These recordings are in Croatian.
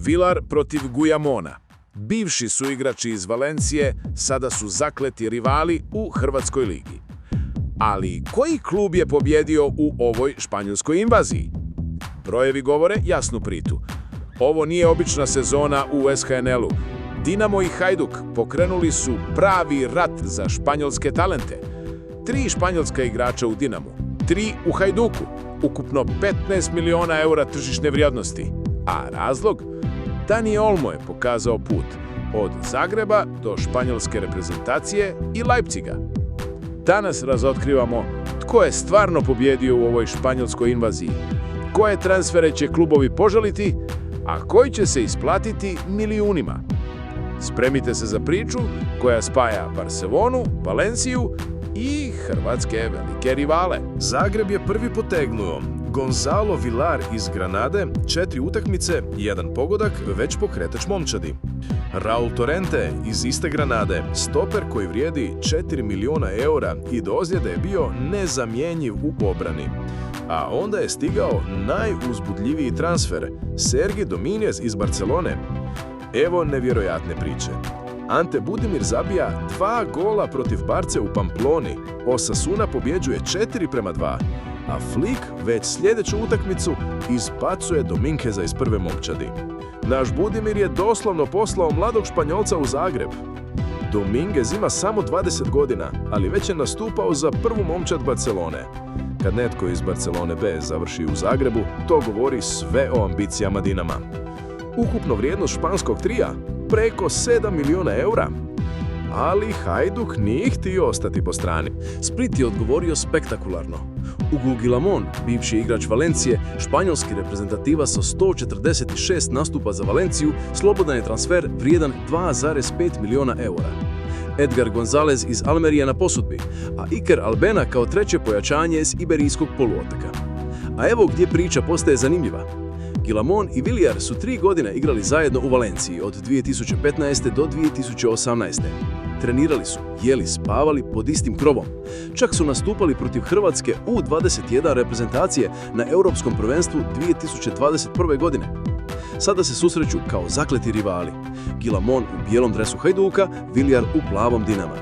Vilar protiv Gujamona. Bivši su igrači iz Valencije, sada su zakleti rivali u Hrvatskoj ligi. Ali koji klub je pobjedio u ovoj španjolskoj invaziji? Brojevi govore jasnu priču. Ovo nije obična sezona u SHNL-u. Dinamo i Hajduk pokrenuli su pravi rat za španjolske talente. 3 španjolska igrača u Dinamu, 3 u Hajduku, ukupno 15 miliona eura tržišne vrijednosti. A razlog? Dani Olmo je pokazao put od Zagreba do španjolske reprezentacije i Leipziga. Danas razotkrivamo tko je stvarno pobjedio u ovoj španjolskoj invaziji, koje transfere će klubovi poželiti, a koji će se isplatiti milijunima. Spremite se za priču koja spaja Barcelonu, Valenciju i hrvatske velike rivale. Zagreb je prvi potegnuo. Gonzalo Vilar iz Granade, 4 utakmice, 1 pogodak, već pokretač momčadi. Raul Torrente iz iste Granade, stoper koji vrijedi 4 miliona eura i do ozljede je bio nezamjenjiv u obrani. A onda je stigao najuzbudljiviji transfer, Sergi Domínguez iz Barcelone. Evo nevjerojatne priče. Ante Budimir zabija 2 gola protiv Barce u Pamploni, Osasuna pobjeđuje 4:2, a Flick već sljedeću utakmicu izbacuje Domíngueza iz prve momčadi. Naš Budimir je doslovno poslao mladog Španjolca u Zagreb. Domínguez ima samo 20 godina, ali već je nastupao za prvu momčad Barcelone. Kad netko iz Barcelone B završi u Zagrebu, to govori sve o ambicijama Dinama. Ukupno vrijednost španskog trija preko 7 miliona eura. Ali Hajduk nije htio ostati po strani. Split je odgovorio spektakularno. Hugo Guillamón, bivši igrač Valencije, španjolski reprezentativa sa 146 nastupa za Valenciju, slobodan je transfer vrijedan 2,5 miliona eura. Edgar González iz Almerije na posudbi, a Iker Albena kao treće pojačanje iz Iberijskog poluotoka. A evo gdje priča postaje zanimljiva. Guillamón i Villar su 3 godine igrali zajedno u Valenciji od 2015. do 2018. Trenirali su, jeli, spavali pod istim krovom. Čak su nastupali protiv Hrvatske U21 reprezentacije na Europskom prvenstvu 2021. godine. Sada se susreću kao zakleti rivali. Guillamón u bijelom dresu Hajduka, Villar u plavom Dinama.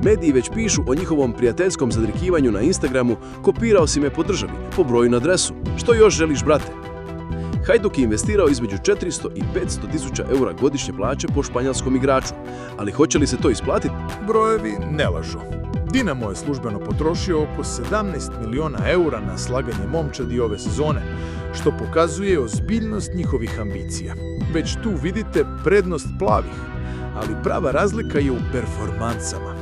Mediji već pišu o njihovom prijateljskom zadrikivanju na Instagramu: kopirao si me po državi, po broju na dresu. Što još želiš, brate? Hajduk je investirao između 400 i 500 tisuća eura godišnje plaće po španjolskom igraču, ali hoće li se to isplatiti? Brojevi ne lažu. Dinamo je službeno potrošio oko 17 miliona eura na slaganje momčadi ove sezone, što pokazuje ozbiljnost njihovih ambicija. Već tu vidite prednost plavih, ali prava razlika je u performansama.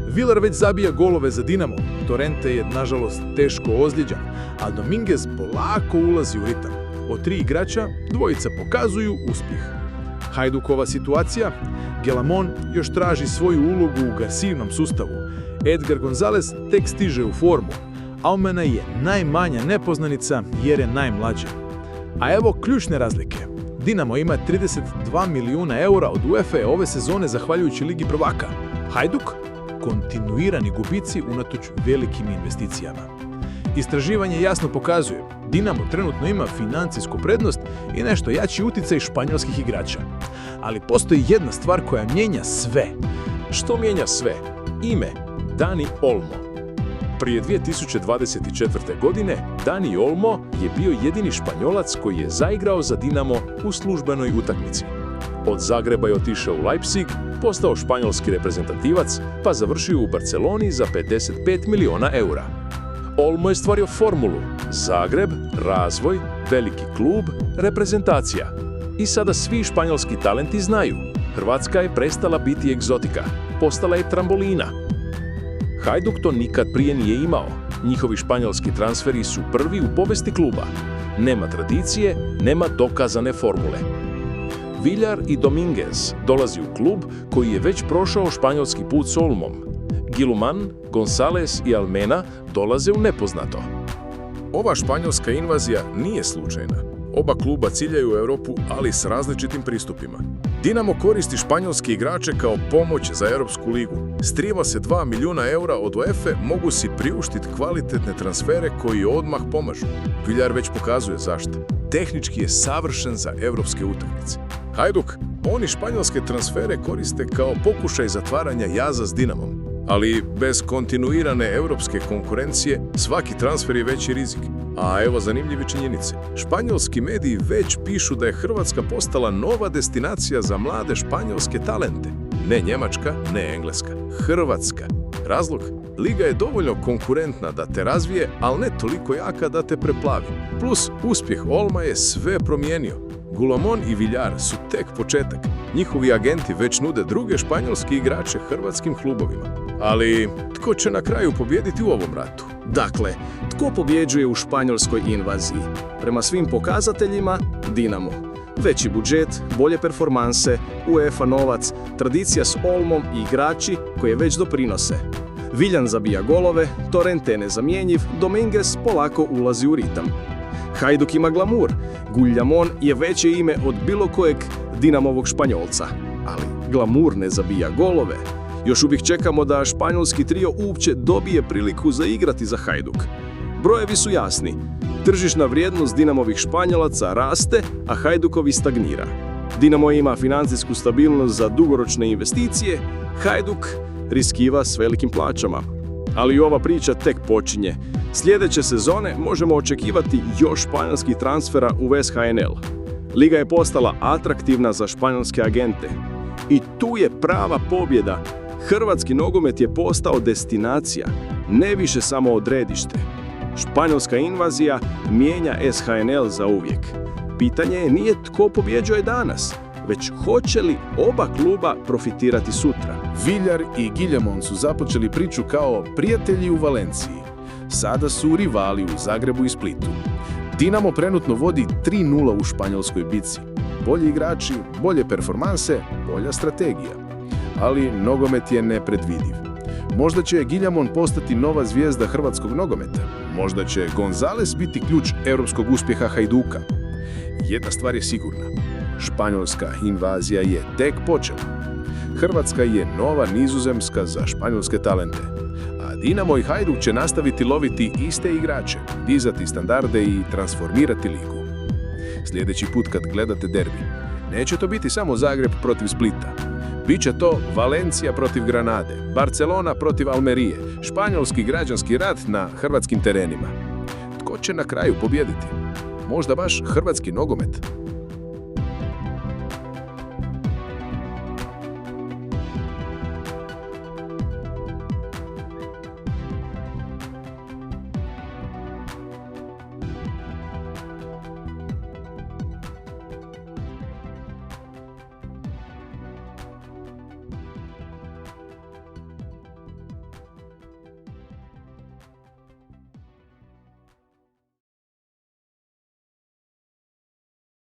Villar već zabija golove za Dinamo, Torrente je nažalost teško ozlijeđan, a Domínguez polako ulazi u ritam. Od 3 igrača, 2 pokazuju uspjeh. Hajdukova situacija, Guillamón još traži svoju ulogu u Garcijnom sustavu. Edgar González tek stiže u formu. Almena je najmanja nepoznanica jer je najmlađa. A evo ključne razlike. Dinamo ima 32 milijuna eura od UEFA ove sezone zahvaljujući Ligi prvaka. Hajduk kontinuirani gubici unatoč velikim investicijama. Istraživanje jasno pokazuje, Dinamo trenutno ima financijsku prednost i nešto jači utjecaj španjolskih igrača. Ali postoji jedna stvar koja mijenja sve. Što mijenja sve? Ime Dani Olmo. Prije 2024. godine Dani Olmo je bio jedini Španjolac koji je zaigrao za Dinamo u službenoj utakmici. Od Zagreba je otišao u Leipzig, postao španjolski reprezentativac, pa završio u Barceloni za 55 miliona eura. Olmo je stvorio formulu: Zagreb, razvoj, veliki klub, reprezentacija. I sada svi španjolski talenti znaju, Hrvatska je prestala biti egzotika, postala je trambolina. Hajduk to nikad prije nije imao. Njihovi španjolski transferi su prvi u povijesti kluba. Nema tradicije, nema dokazane formule. Villar i Domínguez dolazi u klub koji je već prošao španjolski put s Olmom. Guillamón, González i Almena dolaze u nepoznato. Ova španjolska invazija nije slučajna. Oba kluba ciljaju u Europu, ali s različitim pristupima. Dinamo koristi španjolske igrače kao pomoć za Europsku ligu. Strijeva se 2 milijuna eura od UEFA, mogu si priuštiti kvalitetne transfere koji odmah pomažu. Villar već pokazuje zašto. tehnički je savršen za evropske utakmice. Hajduk, oni španjolske transfere koriste kao pokušaj zatvaranja jaza s Dinamom, ali bez kontinuirane europske konkurencije svaki transfer je veći rizik. A evo zanimljive činjenice. Španjolski mediji već pišu da je Hrvatska postala nova destinacija za mlade španjolske talente. Ne Njemačka, ne Engleska. Hrvatska. Razlog? Liga je dovoljno konkurentna da te razvije, ali ne toliko jaka da te preplavi. Plus, uspjeh Olma je sve promijenio. Guillamón i Villar su tek početak. Njihovi agenti već nude druge španjolske igrače hrvatskim klubovima. Ali tko će na kraju pobijediti u ovom ratu? Dakle, tko pobjeđuje u španjolskoj invaziji? Prema svim pokazateljima, Dinamo. Veći budžet, bolje performanse, UEFA novac, tradicija s Olmom i igrači koje već doprinose. Viljan zabija golove, Torrente je nezamjenjiv, Dominguez polako ulazi u ritam. Hajduk ima glamur, Guillamón je veće ime od bilo kojeg Dinamovog Španjolca, ali glamur ne zabija golove. Još uvijek čekamo da španjolski trio uopće dobije priliku zaigrati za Hajduk. Brojevi su jasni. Tržišna vrijednost Dinamovih Španjolaca raste, a Hajdukovi stagnira. Dinamo ima financijsku stabilnost za dugoročne investicije, Hajduk riskiva s velikim plaćama. Ali ova priča tek počinje. Sljedeće sezone možemo očekivati još španjolskih transfera u West HNL. Liga je postala atraktivna za španjolske agente. I tu je prava pobjeda. Hrvatski nogomet je postao destinacija, ne više samo odredište. Španjolska invazija mijenja SHNL za uvijek. Pitanje nije tko pobjeđuje danas, već hoće li oba kluba profitirati sutra. Villar i Guillamón su započeli priču kao prijatelji u Valenciji. Sada su rivali u Zagrebu i Splitu. Dinamo trenutno vodi 3:0 u španjolskoj bici. Bolji igrači, bolje performanse, bolja strategija. Ali nogomet je nepredvidiv. Možda će Guillamón postati nova zvijezda hrvatskog nogometa. Možda će González biti ključ europskog uspjeha Hajduka. Jedna stvar je sigurna. Španjolska invazija je tek počela. Hrvatska je nova Nizozemska za španjolske talente. A Dinamo i Hajduk će nastaviti loviti iste igrače, dizati standarde i transformirati ligu. Sljedeći put kad gledate derbi, neće to biti samo Zagreb protiv Splita. Biće to Valencija protiv Granade, Barcelona protiv Almerije, španjolski građanski rat na hrvatskim terenima. Tko će na kraju pobijediti? Možda baš hrvatski nogomet?